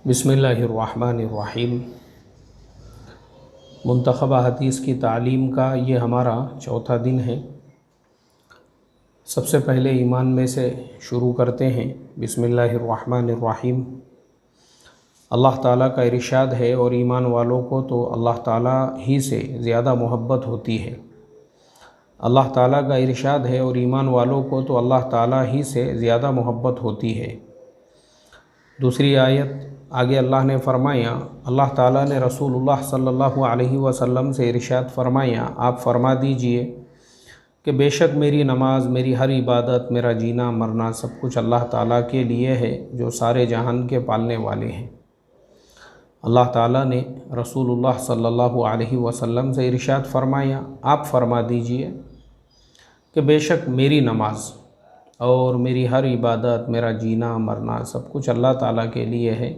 बिस्मिल्लाहिर्रहमानिर्रहीम। मुंतखबा हदीस की तालीम का ये हमारा चौथा दिन है। सबसे पहले ईमान में से शुरू करते हैं। बिस्मिल्लाहिर्रहमानिर्रहीम। अल्लाह ताला का इरशाद है, और ईमान वालों को तो अल्लाह ताला ही से ज़्यादा मोहब्बत होती है। अल्लाह ताला का इरशाद है, और ईमान वालों को तो अल्लाह ताला ही से ज़्यादा मोहब्बत होती है। दूसरी आयत आगे अल्लाह ने फरमाया, अल्लाह ताला ने रसूलुल्लाह सल्लल्लाहु अलैहि वसल्लम से इरशाद फरमाया, आप फरमा दीजिए कि बेशक मेरी नमाज, मेरी हर इबादत, मेरा जीना मरना सब कुछ अल्लाह ताला के लिए है, जो सारे जहान के पालने वाले हैं। अल्लाह ताला ने रसूलुल्लाह सल्लल्लाहु अलैहि वसल्लम से इरशाद फरमाया, आप फरमा दीजिए कि बेशक मेरी नमाज और मेरी हर इबादत, मेरा जीना मरना सब कुछ अल्लाह ताला के लिए है,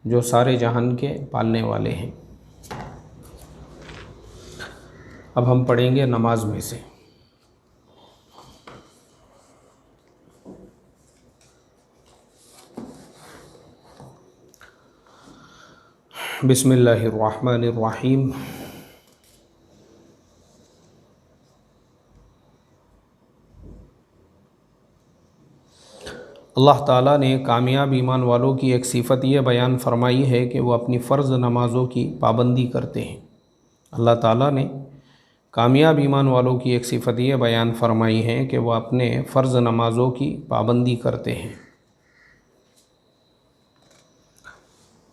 जो सारे जहान के पालने वाले हैं। अब हम पढ़ेंगे नमाज में से। बिस्मिल्लाहिर्रहमानिर्रहीम। अल्लाह ताला ने कामयाब ईमान वालों की एक सिफ़त ये बयान फरमाई है कि वो अपनी फ़र्ज़ नमाज़ों की पाबंदी करते हैं। अल्लाह ताला ने कामयाब ईमान वालों की एक सिफ़त ये बयान फरमाई है कि वो अपने फ़र्ज़ नमाज़ों की पाबंदी करते हैं।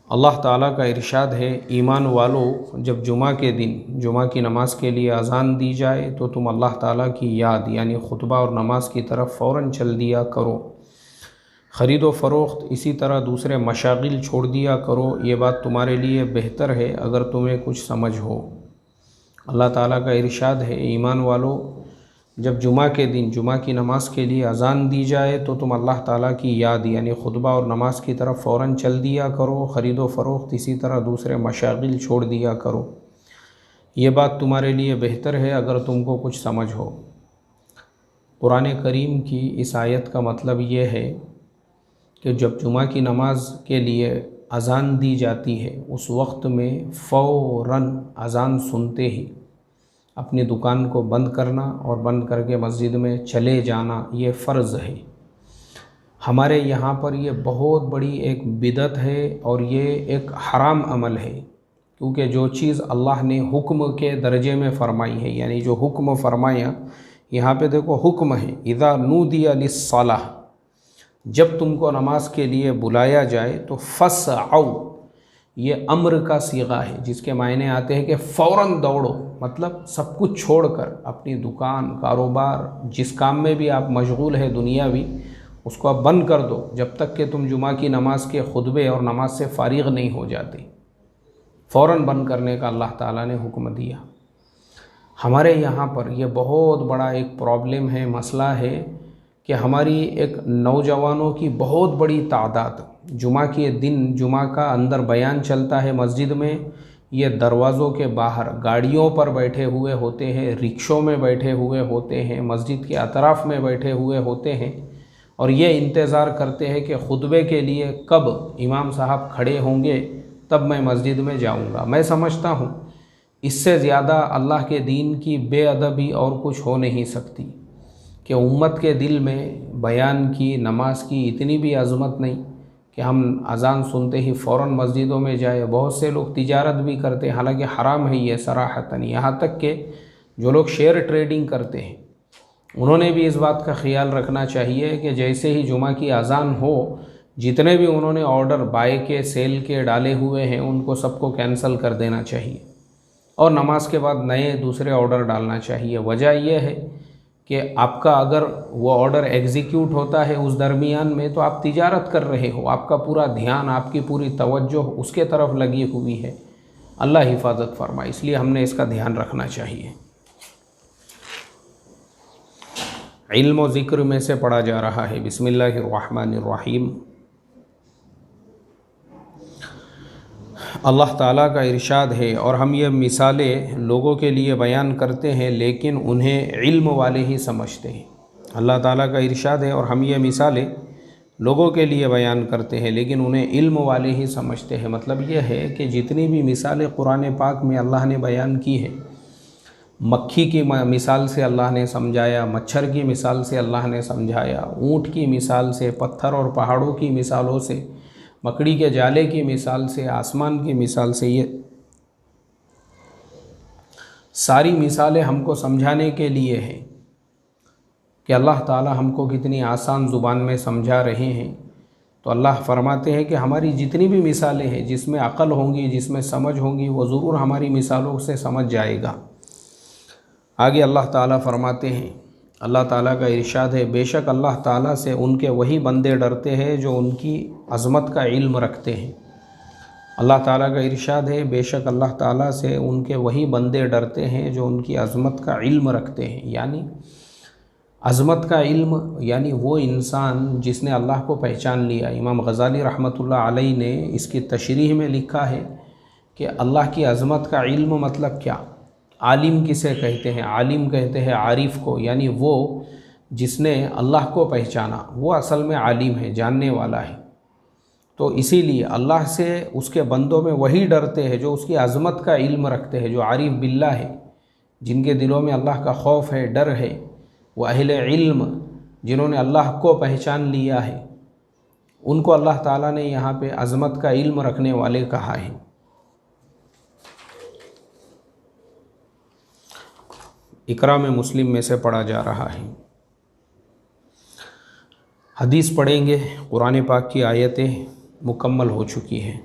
अल्लाह ताला का इरशाद है, ईमान वालों, जब जुमा के दिन जुमा की नमाज के लिए अज़ान दी जाए तो तुम अल्लाह ताला की याद यानी खुतबा और नमाज की तरफ फ़ौरन चल दिया करो। ख़रीद व फ़रोख्त, इसी तरह दूसरे मशागिल छोड़ दिया करो। ये बात तुम्हारे लिए बेहतर है अगर तुम्हें कुछ समझ हो। अल्लाह ताला का इरशाद है, ईमान वालों, जब जुमा के दिन जुमा की नमाज के लिए अज़ान दी जाए तो तुम अल्लाह ताला की याद यानी खुतबा और नमाज की तरफ फ़ौरन चल दिया करो। ख़रीद व फ़रोख्त, इसी तरह दूसरे मशागिल छोड़ दिया करो। ये बात तुम्हारे लिए बेहतर है अगर तुमको कुछ समझ हो। कुरान करीम की इस आयत का मतलब ये है कि जब जुमा की नमाज के लिए अज़ान दी जाती है, उस वक्त में फ़ौरन अज़ान सुनते ही अपनी दुकान को बंद करना और बंद करके मस्जिद में चले जाना, ये फ़र्ज़ है। हमारे यहाँ पर ये बहुत बड़ी एक बिदअत है और ये एक हराम अमल है, क्योंकि जो चीज़ अल्लाह ने हुक्म के दर्जे में फ़रमाई है, यानी जो हुक्म फ़रमाया, यहाँ पे देखो हुक्म है, इज़ा नूदिया लिस्सलाह, जब तुमको नमाज के लिए बुलाया जाए तो फसअऊ, ये अम्र का सीगा है जिसके मायने आते हैं कि फ़ौरन दौड़ो, मतलब सब कुछ छोड़कर अपनी दुकान, कारोबार, जिस काम में भी आप मशगूल है दुनियावी, उसको आप बंद कर दो जब तक कि तुम जुमा की नमाज के खुतबे और नमाज से फ़ारिग़ नहीं हो जाते। फ़ौरन बंद करने का अल्लाह ताला ने हुक्म दिया। हमारे यहाँ पर यह बहुत बड़ा एक प्रॉब्लम है, मसला है कि हमारी एक नौजवानों की बहुत बड़ी तादाद जुमा के दिन, जुमा का अंदर बयान चलता है मस्जिद में, ये दरवाज़ों के बाहर गाड़ियों पर बैठे हुए होते हैं, रिक्शों में बैठे हुए होते हैं, मस्जिद के अतराफ़ में बैठे हुए होते हैं, और ये इंतज़ार करते हैं कि खुतबे के लिए कब इमाम साहब खड़े होंगे तब मैं मस्जिद में जाऊंगा। मैं समझता हूँ इससे ज़्यादा अल्लाह के दीन की बेअदबी और कुछ हो नहीं सकती कि उम्मत के दिल में बयान की, नमाज की इतनी भी अज़मत नहीं कि हम अज़ान सुनते ही फ़ौरन मस्जिदों में जाए। बहुत से लोग तिजारत भी करते हैं, हालांकि हराम है ये सराहतन। यहाँ तक कि जो लोग शेयर ट्रेडिंग करते हैं, उन्होंने भी इस बात का ख्याल रखना चाहिए कि जैसे ही जुमा की अज़ान हो, जितने भी उन्होंने ऑर्डर बाय के, सेल के डाले हुए हैं, उनको सबको कैंसिल कर देना चाहिए और नमाज के बाद नए दूसरे ऑर्डर डालना चाहिए। वजह यह है कि आपका अगर वो ऑर्डर एग्जीक्यूट होता है उस दरमियान में, तो आप तिजारत कर रहे हो, आपका पूरा ध्यान, आपकी पूरी तवज्जो उसके तरफ लगी हुई है। अल्लाह हिफाजत फरमाए, इसलिए हमने इसका ध्यान रखना चाहिए। इल्म व ज़िक्र में से पढ़ा जा रहा है। बिस्मिल्लाहिर्रहमानिर्रहीम। अल्लाह ताला का इरशाद है, और हम ये मिसालें लोगों के लिए बयान करते हैं लेकिन उन्हें इल्म वाले ही समझते हैं। अल्लाह ताला का इरशाद है, और हम ये मिसालें लोगों के लिए बयान करते हैं, लेकिन उन्हें इल्म वाले ही समझते हैं। मतलब यह है कि जितनी भी मिसालें कुरान पाक में अल्लाह ने बयान की है, मक्खी की मिसाल से अल्लाह ने समझाया, मच्छर की मिसाल से अल्लाह ने समझाया, ऊँट की मिसाल से, पत्थर और पहाड़ों की मिसालों से, मकड़ी के जाले की मिसाल से, आसमान की मिसाल से, ये सारी मिसालें हमको समझाने के लिए हैं कि अल्लाह ताला हमको कितनी आसान ज़ुबान में समझा रहे हैं। तो अल्लाह फरमाते हैं कि हमारी जितनी भी मिसालें हैं, जिसमें अक़ल होंगी, जिसमें समझ होंगी, वो ज़रूर हमारी मिसालों से समझ जाएगा। आगे अल्लाह ताला फरमाते हैं, अल्लाह ताला का इरशाद है, बेशक अल्लाह ताला से उनके वही बंदे डरते हैं जो उनकी अज़मत का इल्म रखते हैं। अल्लाह ताला का इरशाद है, बेशक अल्लाह ताला से उनके वही बंदे डरते हैं जो उनकी अज़मत का इल्म रखते हैं। यानी अज़मत का इल्म यानी वो इंसान जिसने अल्लाह को पहचान लिया। इमाम गज़ाली रहमतुल्लाह अलैह ने इसकी तशरीह में लिखा है कि अल्लाह की अज़मत का इल्म मतलब क्या। आलिम किसे कहते हैं? आलिम कहते हैं आरिफ को, यानी वो जिसने अल्लाह को पहचाना वो असल में आलिम है, जानने वाला है। तो इसीलिए अल्लाह से उसके बंदों में वही डरते हैं जो उसकी अज़मत का इल्म रखते हैं, जो आरिफ बिल्ला है, जिनके दिलों में अल्लाह का खौफ है, डर है। वो अहले इल्म जिन्होंने अल्लाह को पहचान लिया है, उनको अल्लाह ताला ने यहाँ पे अज़मत का इल्म रखने वाले कहा है। इकरा में मुस्लिम में से पढ़ा जा रहा है। हदीस पढ़ेंगे, कुरान पाक की आयतें मुकम्मल हो चुकी हैं।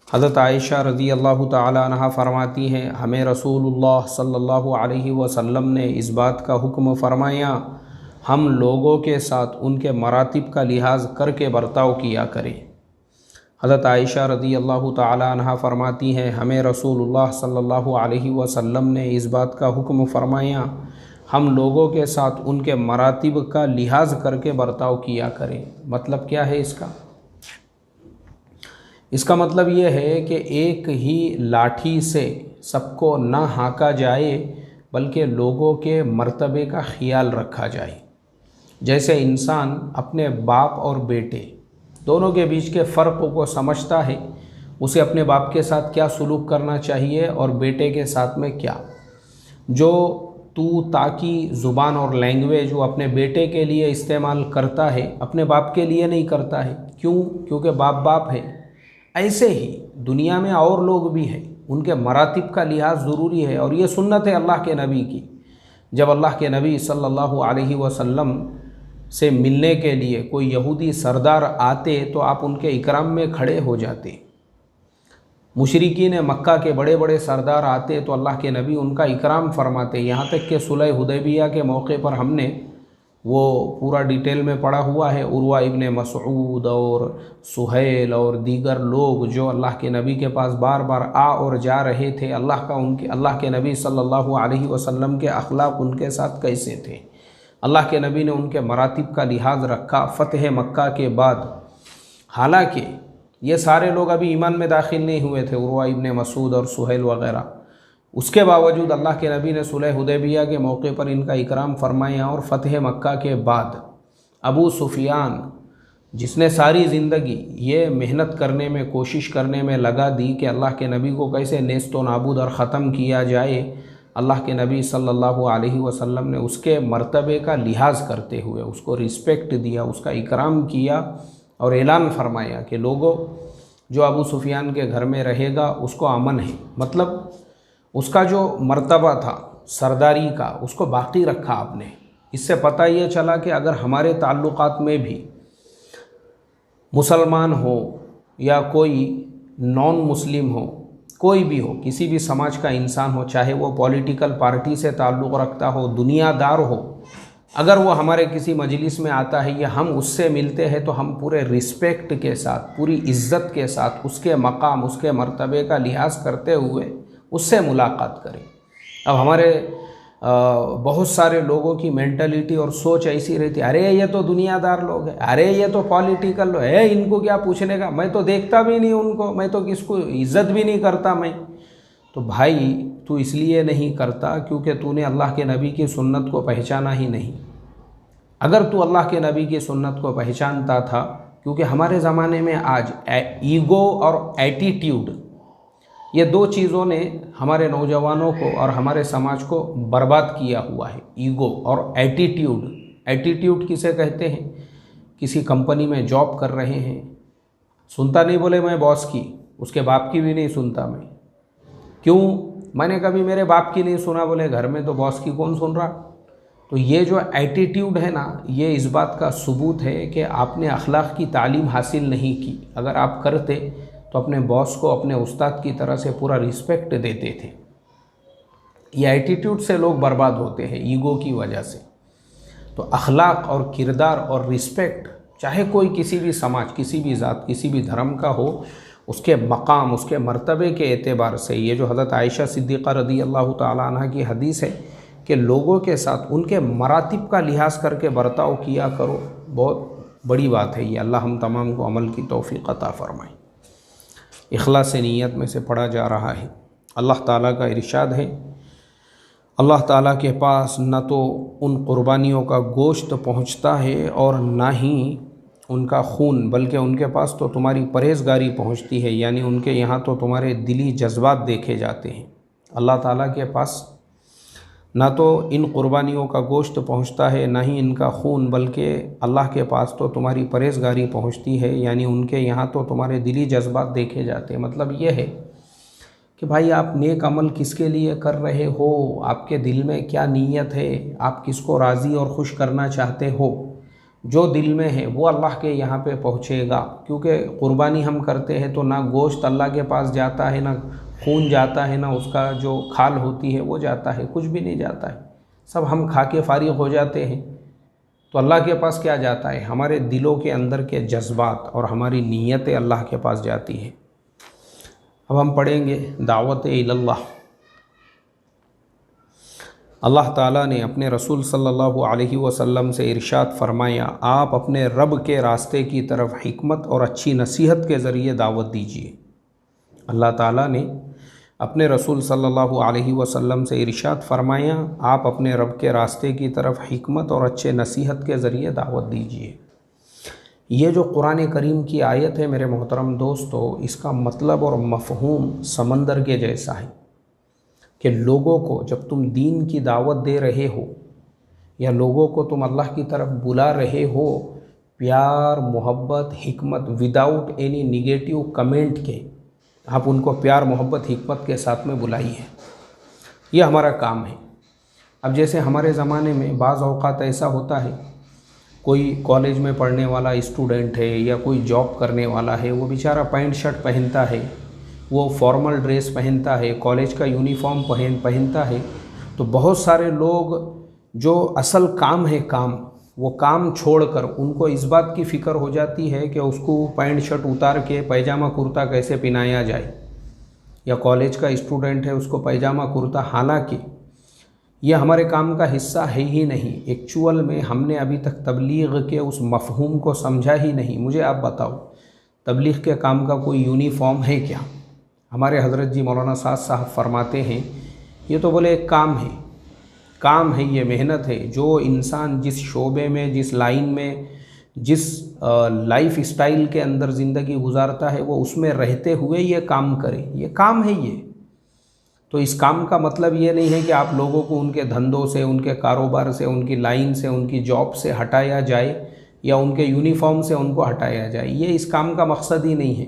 हज़रत आयशा रज़ी अल्लाह ताला अन्हा फरमाती हैं, हमें रसूलुल्लाह सल्लल्लाहु अलैहि वसल्लम ने इस बात का हुक्म फ़रमाया, हम लोगों के साथ उनके मरातिब का लिहाज करके बर्ताव किया करें। हज़रत आयशा रज़ी अल्लाह ताला अन्हा फरमाती हैं, हमें रसूलुल्लाह सल्लल्लाहु अलैहि वसल्लम ने इस बात का हुक्म फ़रमाया, हम लोगों के साथ उनके मरातिब का लिहाज करके बर्ताव किया करें। मतलब क्या है इसका? इसका मतलब ये है कि एक ही लाठी से सबको ना हाँका जाए, बल्कि लोगों के मर्तबे का ख्याल रखा जाए। जैसे इंसान अपने बाप और बेटे दोनों के बीच के फ़र्क को समझता है, उसे अपने बाप के साथ क्या सलूक करना चाहिए और बेटे के साथ में क्या। जो तू ताकी ज़ुबान और लैंग्वेज वो अपने बेटे के लिए इस्तेमाल करता है, अपने बाप के लिए नहीं करता है। क्यों? क्योंकि बाप बाप है। ऐसे ही दुनिया में और लोग भी हैं, उनके मरातिब का लिहाज ज़रूरी है। और ये सुन्नत है अल्लाह के नबी की। जब अल्लाह के नबी सल्लल्लाहु अलैहि वसल्लम से मिलने के लिए कोई यहूदी सरदार आते तो आप उनके इकराम में खड़े हो जाते। मुशरिकीन मक्का के बड़े बड़े सरदार आते तो अल्लाह के नबी उनका इकराम फरमाते। यहाँ तक कि सुलह हुदैबिया के मौके पर हमने वो पूरा डिटेल में पढ़ा हुआ है। उर्वा इब्ने मसऊद और सुहैल और दीगर लोग जो अल्लाह के नबी के पास बार बार आ और जा रहे थे, अल्लाह के नबी सल्लल्लाहु अलैहि वसल्लम के अखलाक उनके साथ कैसे थे। अल्लाह के नबी ने उनके मरातिब का लिहाज रखा फ़तह मक्का के बाद। हालांकि ये सारे लोग अभी ईमान में दाखिल नहीं हुए थे, उर्वा इब्ने मसूद और सुहैल वग़ैरह। उसके बावजूद अल्लाह के नबी ने सुलह हुदैबिया के मौके पर इनका इकराम फरमाया। और फ़तह मक्का के बाद अबू सुफियान, जिसने सारी ज़िंदगी ये मेहनत करने में, कोशिश करने में लगा दी कि अल्लाह के नबी को कैसे नेस्त व नाबूद और ख़त्म किया जाए, अल्लाह के नबी सल्लल्लाहु अलैहि वसल्लम ने उसके मर्तबे का लिहाज करते हुए उसको रिस्पेक्ट दिया, उसका इकराम किया और ऐलान फरमाया कि लोगों, जो अबू सुफियान के घर में रहेगा उसको अमन है। मतलब उसका जो मर्तबा था सरदारी का, उसको बाकी रखा आपने। इससे पता ये चला कि अगर हमारे ताल्लुकात में भी मुसलमान हो या कोई नॉन मुस्लिम हो, कोई भी हो, किसी भी समाज का इंसान हो, चाहे वो पॉलिटिकल पार्टी से ताल्लुक़ रखता हो, दुनियादार हो, अगर वो हमारे किसी मजलिस में आता है या हम उससे मिलते हैं तो हम पूरे रिस्पेक्ट के साथ, पूरी इज़्ज़त के साथ उसके मकाम, उसके मर्तबे का लिहाज करते हुए उससे मुलाकात करें। अब हमारे बहुत सारे लोगों की मेंटलिटी और सोच ऐसी रहती है, अरे ये तो दुनियादार लोग हैं, अरे ये तो पॉलिटिकल लोग है, इनको क्या पूछने का, मैं तो देखता भी नहीं उनको, मैं तो किसको इज़्ज़त भी नहीं करता मैं। तो भाई तू इसलिए नहीं करता क्योंकि तूने अल्लाह के नबी की सुन्नत को पहचाना ही नहीं। अगर तू अल्लाह के नबी की सुन्नत को पहचानता था, क्योंकि हमारे ज़माने में आज ईगो और एटीट्यूड, ये दो चीज़ों ने हमारे नौजवानों को और हमारे समाज को बर्बाद किया हुआ है। ईगो और एटीट्यूड। एटीट्यूड किसे कहते हैं? किसी कंपनी में जॉब कर रहे हैं, सुनता नहीं बोले मैं बॉस की, उसके बाप की भी नहीं सुनता मैं। क्यों? मैंने कभी मेरे बाप की नहीं सुना, बोले घर में तो बॉस की कौन सुन रहा। तो ये जो एटीट्यूड है ना, ये इस बात का सबूत है कि आपने अखलाक की तालीम हासिल नहीं की। अगर आप करते तो अपने बॉस को अपने उस्ताद की तरह से पूरा रिस्पेक्ट देते थे। ये एटीट्यूड से लोग बर्बाद होते हैं, ईगो की वजह से। तो अखलाक और किरदार और रिस्पेक्ट, चाहे कोई किसी भी समाज, किसी भी ज़ात, किसी भी धर्म का हो, उसके मकाम, उसके मर्तबे के एतबार से, ये जो हज़रत आयशा सिद्दीक़ा रदी अल्लाह ताला अन्हा की हदीस है कि लोगों के साथ उनके मरातिब का लिहाज करके बर्ताव किया करो, बहुत बड़ी बात है ये। अल्लाह हम तमाम को अमल की तौफ़ीक़ अता फ़रमाए। इखलास नीयत में से पढ़ा जा रहा है। अल्लाह ताला का इरशाद है, अल्लाह ताला के पास न तो उन क़ुरबानियों का गोश्त पहुँचता है और ना ही उनका खून, बल्कि उनके पास तो तुम्हारी परहेज़गारी पहुँचती है, यानी उनके यहाँ तो तुम्हारे दिली जज्बात देखे जाते हैं। अल्लाह ताला के पास ना तो इन क़ुरबानियों का गोश्त पहुँचता है, ना ही इनका खून, बल्कि अल्लाह के पास तो तुम्हारी परहेज़गारी पहुँचती है, यानी उनके यहाँ तो तुम्हारे दिली जज्बात देखे जाते हैं। मतलब ये है कि भाई आप नेक अमल किसके लिए कर रहे हो, आपके दिल में क्या नीयत है, आप किसको राज़ी और खुश करना चाहते हो। जो दिल में है वो अल्लाह के यहाँ पे पहुँचेगा, क्योंकि क़ुरबानी हम करते हैं तो ना गोश्त अल्लाह के पास जाता है, ना खून जाता है, ना उसका जो खाल होती है वो जाता है, कुछ भी नहीं जाता है। सब हम खा के फारिग हो जाते हैं। तो अल्लाह के पास क्या जाता है? हमारे दिलों के अंदर के जज्बात और हमारी नीयतें अल्लाह के पास जाती है। अब हम पढ़ेंगे दावत इल्लल्लाह। अल्लाह ताला ने अपने रसूल सल्लल्लाहु अलैहि वसल्लम से इरशाद फरमाया, आप अपने रब के रास्ते की तरफ हिकमत और अच्छी नसीहत के ज़रिए दावत दीजिए। अल्लाह ताला ने अपने रसूल सल्लल्लाहु अलैहि वसल्लम से इरशाद फरमाया, आप अपने रब के रास्ते की तरफ हिकमत और अच्छे नसीहत के ज़रिए दावत दीजिए। ये जो कुरान करीम की आयत है मेरे मोहतरम दोस्तों, इसका मतलब और मफ़हूम समंदर के जैसा है कि लोगों को जब तुम दीन की दावत दे रहे हो या लोगों को तुम अल्लाह की तरफ बुला रहे हो, प्यार, मोहब्बत, हिकमत, विदाउट एनी निगेटिव कमेंट के आप उनको प्यार, मोहब्बत, हिकमत के साथ में बुलाइए। ये हमारा काम है। अब जैसे हमारे ज़माने में बाज़ औक़ात ऐसा होता है, कोई कॉलेज में पढ़ने वाला स्टूडेंट है या कोई जॉब करने वाला है, वो बेचारा पैंट शर्ट पहनता है, वो फॉर्मल ड्रेस पहनता है, कॉलेज का यूनिफॉर्म पहनता है। तो बहुत सारे लोग जो असल काम है वो काम छोड़कर उनको इस बात की फ़िक्र हो जाती है कि उसको पैंट शर्ट उतार के पैजामा कुर्ता कैसे पहनाया जाए, या कॉलेज का स्टूडेंट है उसको पैजामा कुर्ता। हालांकि ये हमारे काम का हिस्सा है ही नहीं। एक्चुअल में हमने अभी तक तबलीग के उस मफ़हूम को समझा ही नहीं। मुझे आप बताओ, तबलीग के काम का कोई यूनिफॉर्म है क्या? हमारे हज़रत जी मौलाना साहब फरमाते हैं, ये तो बोले एक काम है, ये मेहनत है। जो इंसान जिस शोबे में, जिस लाइन में, जिस लाइफ स्टाइल के अंदर ज़िंदगी गुजारता है, वो उसमें रहते हुए ये काम करे, ये काम है ये। तो इस काम का मतलब ये नहीं है कि आप लोगों को उनके धंधों से, उनके कारोबार से, उनकी लाइन से, उनकी जॉब से हटाया जाए या उनके यूनिफॉर्म से उनको हटाया जाए। ये इस काम का मकसद ही नहीं है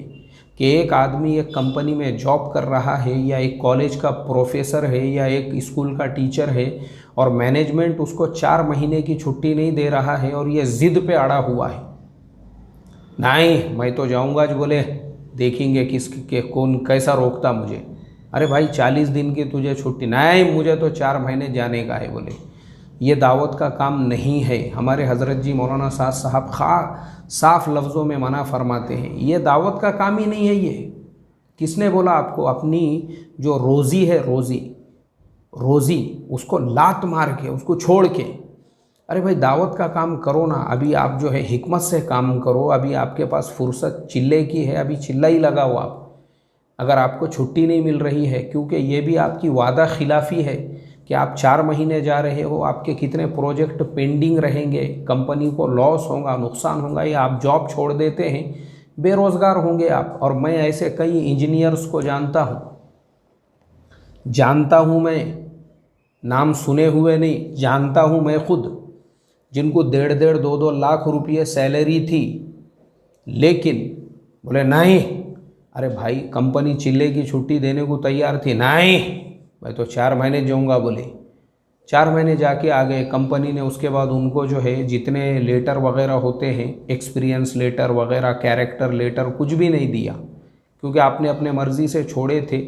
कि एक आदमी एक कंपनी में जॉब कर रहा है या एक कॉलेज का प्रोफेसर है या एक स्कूल का टीचर है और मैनेजमेंट उसको 4 महीने की छुट्टी नहीं दे रहा है और ये ज़िद पे अड़ा हुआ है, नहीं मैं तो जाऊँगा, जो बोले देखेंगे कौन कैसा रोकता मुझे। अरे भाई 40 दिन की तुझे छुट्टी, नहीं मुझे तो 4 महीने जाने का है, बोले ये दावत का काम नहीं है। हमारे हज़रत जी मौलाना साहब साफ़ लफ्ज़ों में मना फरमाते हैं, ये दावत का काम ही नहीं है। ये किसने बोला आपको? अपनी जो रोज़ी है, रोज़ी उसको लात मार के, उसको छोड़ के, अरे भाई दावत का काम करो ना। अभी आप जो है हिकमत से काम करो, अभी आपके पास फुर्सत चिल्ले की है, अभी चिल्ला ही लगाओ आप। अगर आपको छुट्टी नहीं मिल रही है, क्योंकि ये भी आपकी वादा खिलाफ़ी है कि आप 4 महीने जा रहे हो, आपके कितने प्रोजेक्ट पेंडिंग रहेंगे, कंपनी को लॉस होगा, नुकसान होगा, या आप जॉब छोड़ देते हैं, बेरोज़गार होंगे आप। और मैं ऐसे कई इंजीनियर्स को जानता हूँ मैं, नाम सुने हुए नहीं, जानता हूँ मैं खुद, जिनको 1.5 2 लाख रुपये सैलरी थी, लेकिन बोले नहीं, अरे भाई कंपनी चिल्ले की छुट्टी देने को तैयार थी, नहीं मैं तो 4 महीने जाऊँगा बोले। 4 महीने जाके आ गए। कंपनी ने उसके बाद उनको जो है जितने लेटर वगैरह होते हैं, एक्सपीरियंस लेटर वगैरह, कैरेक्टर लेटर, कुछ भी नहीं दिया, क्योंकि आपने अपने मर्ज़ी से छोड़े थे।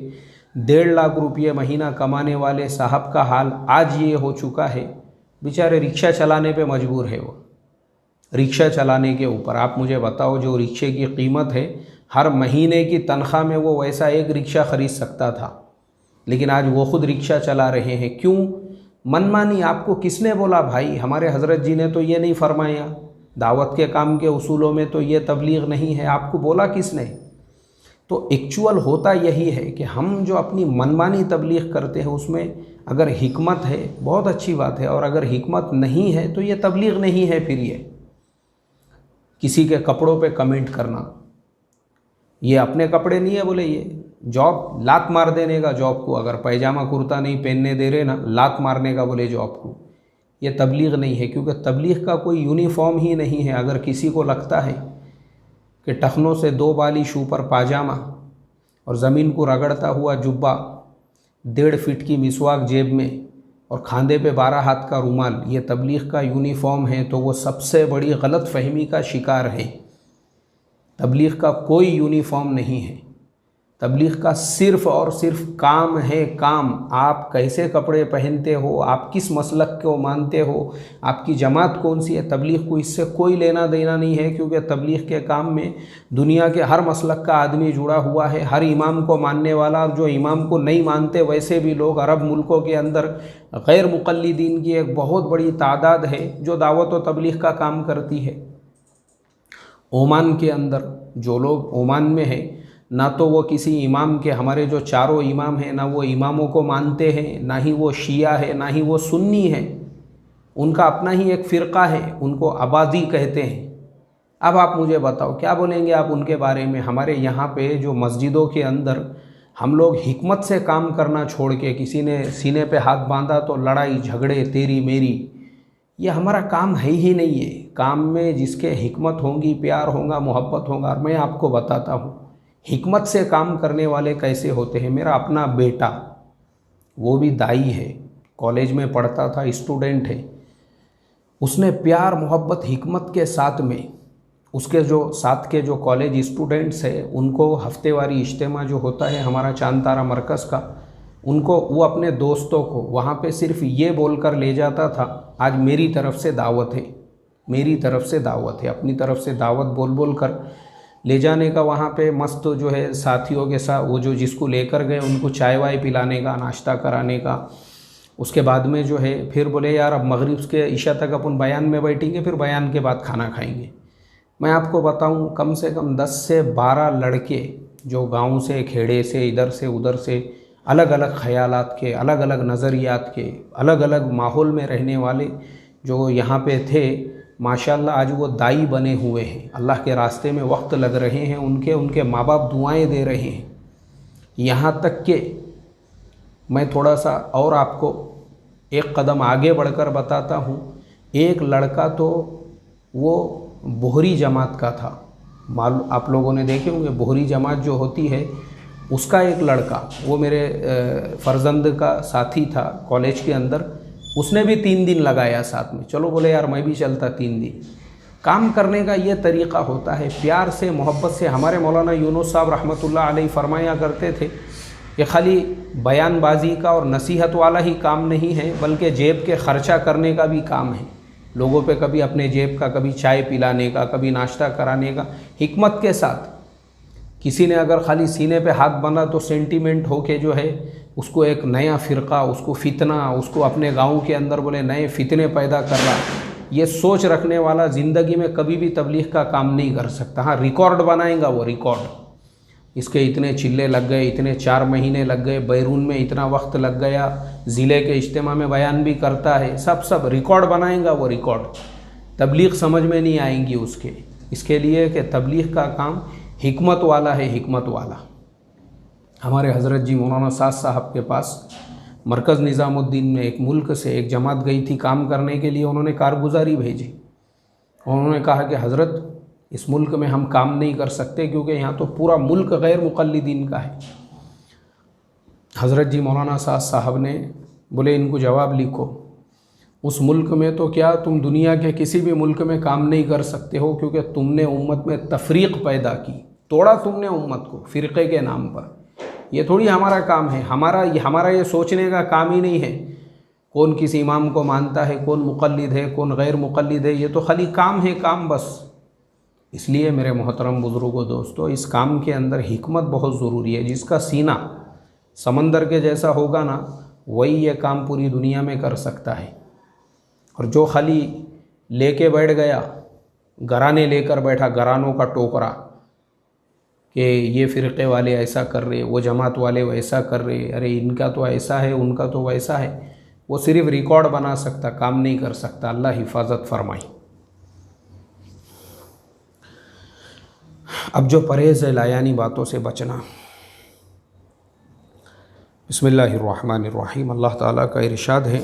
1.5 लाख रुपये महीना कमाने वाले साहब का हाल आज ये हो चुका है, बेचारे रिक्शा चलाने पे मजबूर है। वो रिक्शा चलाने के ऊपर, आप मुझे बताओ, जो रिक्शे की कीमत है, हर महीने की तनख्वाह में वो वैसा एक रिक्शा ख़रीद सकता था, लेकिन आज वो खुद रिक्शा चला रहे हैं। क्यों? मनमानी। आपको किसने बोला भाई? हमारे हज़रत जी ने तो ये नहीं फरमाया, दावत के काम के उसूलों में तो ये तबलीग नहीं है, आपको बोला किसने? तो एक्चुअल होता यही है कि हम जो अपनी मनमानी तबलीग करते हैं, उसमें अगर हिकमत है बहुत अच्छी बात है, और अगर हिकमत नहीं है तो ये तबलीग नहीं है। फिर ये किसी के कपड़ों पे कमेंट करना, ये अपने कपड़े नहीं है बोले, ये जॉब लात मार देने का जॉब को, अगर पैजामा कुर्ता नहीं पहनने दे रहे ना, लात मारने का बोले जॉब को, ये तबलीग नहीं है। क्योंकि तबलीग का कोई यूनिफॉर्म ही नहीं है। अगर किसी को लगता है कि टखनों से 2 बालिश ऊपर पाजामा और ज़मीन को रगड़ता हुआ जुब्बा, 1.5 फीट की मिसवाक जेब में और खांदे पे 12 हाथ का रुमाल, ये तबलीग का यूनिफॉर्म है, तो वो सबसे बड़ी गलत फहमी का शिकार है। तबलीग का कोई यूनिफॉर्म नहीं है। तबलीग का सिर्फ़ और सिर्फ काम है, काम। आप कैसे कपड़े पहनते हो, आप किस मसलक को मानते हो, आपकी जमात कौन सी है, तबलीग को इससे कोई लेना देना नहीं है। क्योंकि तबलीग के काम में दुनिया के हर मसलक का आदमी जुड़ा हुआ है, हर इमाम को मानने वाला, और जो इमाम को नहीं मानते वैसे भी लोग। अरब मुल्कों के अंदर गैर मुक़ल्लिदीन की एक बहुत बड़ी तादाद है जो दावत व तबलीग का काम करती है। ओमान के अंदर जो लोग ओमान में हैं, ना तो वो किसी इमाम के, हमारे जो चारों इमाम हैं, ना वो इमामों को मानते हैं, ना ही वो शिया है, ना ही वो सुन्नी है। उनका अपना ही एक फ़िरक़ा है, उनको अबादी कहते हैं। अब आप मुझे बताओ क्या बोलेंगे आप उनके बारे में? हमारे यहाँ पे जो मस्जिदों के अंदर हम लोग हिकमत से काम करना छोड़ के, किसी ने सीने पे हाथ बांधा तो लड़ाई झगड़े, तेरी मेरी, ये हमारा काम है ही नहीं है। काम में जिसके हिकमत होंगी, प्यार होगा, मोहब्बत होगा। और मैं आपको बताता हूँ हिकमत से काम करने वाले कैसे होते हैं। मेरा अपना बेटा, वो भी दाई है, कॉलेज में पढ़ता था, स्टूडेंट है। उसने प्यार मोहब्बत हिकमत के साथ में, उसके जो साथ के जो कॉलेज स्टूडेंट्स हैं, उनको हफ्तेवारी इज्तिमा जो होता है हमारा चांद तारा मरकज़ का, उनको वो अपने दोस्तों को वहाँ पे सिर्फ ये बोलकर ले जाता था, आज मेरी तरफ़ से दावत है, मेरी तरफ़ से दावत है। अपनी तरफ़ से दावत बोल बोल कर ले जाने का, वहाँ पे मस्त जो है साथियों के साथ, वो जो जिसको लेकर गए उनको चाय वाय पिलाने का, नाश्ता कराने का। उसके बाद में जो है फिर बोले यार अब मगरिब के इशा तक अपन बयान में बैठेंगे, फिर बयान के बाद खाना खाएंगे। मैं आपको बताऊं कम से कम 10 से 12 लड़के जो गांव से, खेड़े से, इधर से उधर से, अलग अलग ख़यालात के, अलग अलग नज़रियात के, अलग अलग माहौल में रहने वाले जो यहाँ पे थे, माशाल्लाह आज वो दाई बने हुए हैं, अल्लाह के रास्ते में वक्त लग रहे हैं, उनके माँ बाप दुआएं दे रहे हैं। यहाँ तक कि मैं थोड़ा सा और आपको एक कदम आगे बढ़कर बताता हूँ। एक लड़का तो वो बोहरी जमात का था, मालूम आप लोगों ने देखे होंगे, बोहरी जमात जो होती है उसका एक लड़का, वो मेरे फ़र्जंद का साथी था कॉलेज के अंदर, उसने भी 3 दिन लगाया साथ में। चलो बोले यार मैं भी चलता 3 दिन। काम करने का ये तरीक़ा होता है, प्यार से मोहब्बत से। हमारे मौलाना यूनुस साहब रहमतुल्लाह अलैहि फरमाया करते थे कि खाली बयानबाजी का और नसीहत वाला ही काम नहीं है, बल्कि जेब के ख़र्चा करने का भी काम है। लोगों पे कभी अपने जेब का, कभी चाय पिलाने का, कभी नाश्ता कराने का, हिकमत के साथ। किसी ने अगर खाली सीने पे हाथ बना तो सेंटीमेंट हो के जो है उसको एक नया फ़िरक़ा, उसको फितना, उसको अपने गांव के अंदर बोले नए फितने पैदा कर रहा, ये सोच रखने वाला ज़िंदगी में कभी भी तबलीग का काम नहीं कर सकता। हाँ, रिकॉर्ड बनाएगा वो, रिकॉर्ड इसके इतने चिल्ले लग गए, इतने 4 महीने लग गए, बैरून में इतना वक्त लग गया, ज़िले के इज्तिमा में बयान भी करता है, सब रिकॉर्ड बनाएगा वो रिकॉर्ड। तबलीग समझ में नहीं आएंगी उसके, इसके लिए कि तबलीग का काम हिकमत वाला है, हिकमत वाला। हमारे हज़रत जी मौलाना साद साहब के पास मरकज़ निज़ामुद्दीन में एक मुल्क से एक जमात गई थी काम करने के लिए, उन्होंने कारगुजारी भेजी। उन्होंने कहा कि हज़रत इस मुल्क में हम काम नहीं कर सकते क्योंकि यहाँ तो पूरा मुल्क गैर मुक़ल्लिदीन का है। हज़रत जी मौलाना साद साहब ने बोले इनको जवाब लिखो, उस मुल्क में तो क्या तुम दुनिया के किसी भी मुल्क में काम नहीं कर सकते हो क्योंकि तुमने उम्मत में तफरीक़ पैदा की, तोड़ा तुमने उम्मत को फ़िरक़े के नाम पर। ये थोड़ी हमारा काम है, हमारा ये सोचने का काम ही नहीं है कौन किसी इमाम को मानता है, कौन मुक़ल्लिद है, कौन गैर मुक़ल्लिद है, ये तो खाली काम है, काम बस। इसलिए मेरे मोहतरम बुज़ुर्गों, दोस्तों, इस काम के अंदर हिकमत बहुत ज़रूरी है। जिसका सीना समंदर के जैसा होगा ना, वही ये काम पूरी दुनिया में कर सकता है। और जो खाली लेके बैठ गया, घराने लेकर बैठा, घरानों का टोकरा कि ये फ़िरक़े वाले ऐसा कर रहे, वो जमात वाले वैसा कर रहे, अरे इनका तो ऐसा है, उनका तो वैसा है, वो सिर्फ़ रिकॉर्ड बना सकता, काम नहीं कर सकता। अल्लाह हिफाजत फरमाई। अब जो परहेज़ है, लायानी बातों से बचना। बिस्मिल्लाहिर्रहमानिर्रहीम। अल्लाह ताला का इरशाद है,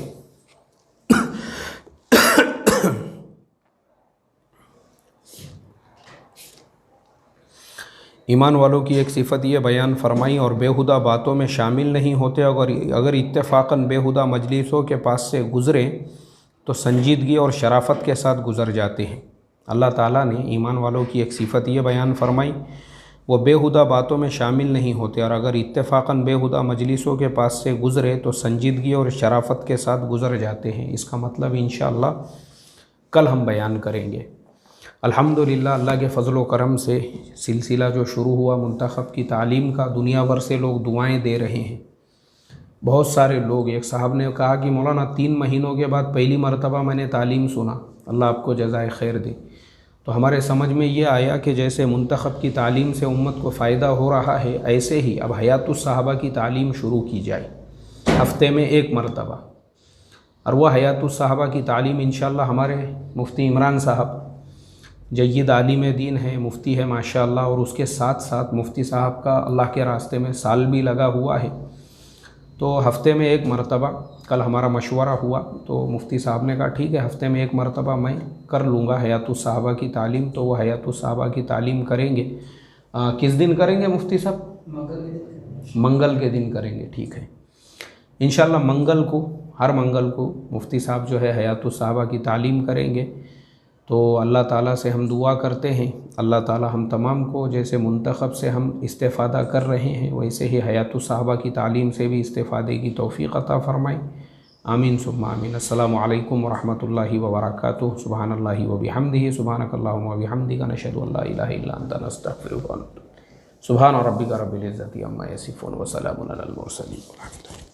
ईमान वालों की एक सिफ़त ये बयान फरमाई और बेहुदा बातों में शामिल नहीं होते। अगर इत्तेफाकन बेहुदा मजलिसों के पास से गुज़रे तो संजीदगी और शराफत के साथ गुज़र जाते हैं। अल्लाह ताला ने ईमान वालों की एक सिफ़त ये बयान फरमाई, वो बेहुदा बातों में शामिल नहीं होते और अगर इत्तेफाकन बेहुदा मजलिसों के पास से गुज़रे तो संजीदगी और शराफत के साथ गुज़र जाते हैं। इसका मतलब इंशाअल्लाह कल हम बयान करेंगे। अल्हम्दुलिल्लाह, अल्लाह के फ़ज़ल व करम से सिलसिला जो शुरू हुआ मुंतख़ब की तालीम का, दुनिया भर से लोग दुआएं दे रहे हैं। बहुत सारे लोग, एक साहब ने कहा कि मौलाना 3 महीनों के बाद पहली मरतबा मैंने तालीम सुना, अल्लाह आपको जज़ाए खैर दे। तो हमारे समझ में ये आया कि जैसे मुंतख़ब की तालीम से उम्मत को फ़ायदा हो रहा है, ऐसे ही अब हयातुस सहाबा की तालीम शुरू की जाए हफ़्ते में 1 मरतबा। और वह हयातुस सहाबा की तालीम इंशाअल्लाह हमारे मुफ्ती इमरान साहब जय्यद आलिम दीन है, मुफ्ती है माशाअल्लाह, और उसके साथ साथ मुफ्ती साहब का अल्लाह के रास्ते में साल भी लगा हुआ है। तो हफ़्ते में 1 मरतबा, कल हमारा मशवरा हुआ तो मुफ्ती साहब ने कहा ठीक है, हफ़्ते में 1 मरतबा मैं कर लूँगा हयातुस सहाबा की तालीम। तो वह हयातुस सहाबा की तालीम करेंगे। किस दिन करेंगे मुफ्ती साहब? मंगल के दिन करेंगे। ठीक है, इंशाअल्लाह मंगल को, हर मंगल को मुफ्ती साहब जो है हयातुस सहाबा की तालीम करेंगे। तो अल्लाह ताला से हम दुआ करते हैं, अल्लाह ताला हम तमाम को जैसे मुंतख़ब से हम इस्तेफ़ादा कर रहे हैं, वैसे ही हयातुस सहाबा की तालीम से भी इस्तेफ़ादे की तौफ़ीक़ अता फ़रमाए। आमीन सुम्मा आमीन। अस्सलामु अलैकुम व रहमतुल्लाहि व बरकातुहू। सुब्हानल्लाहि व बिहम्दिही, सुब्हानकल्लाहुम्मा व बिहम्दिका, नशहदु अल्ला इलाहा इल्ला अंता, नस्तग़फिरुका व नतूबु इलैक। सुब्हान रब्बिका रब्बिल इज़्ज़ति अम्मा यसिफ़ून व सलामुन अलल मुरसलीन।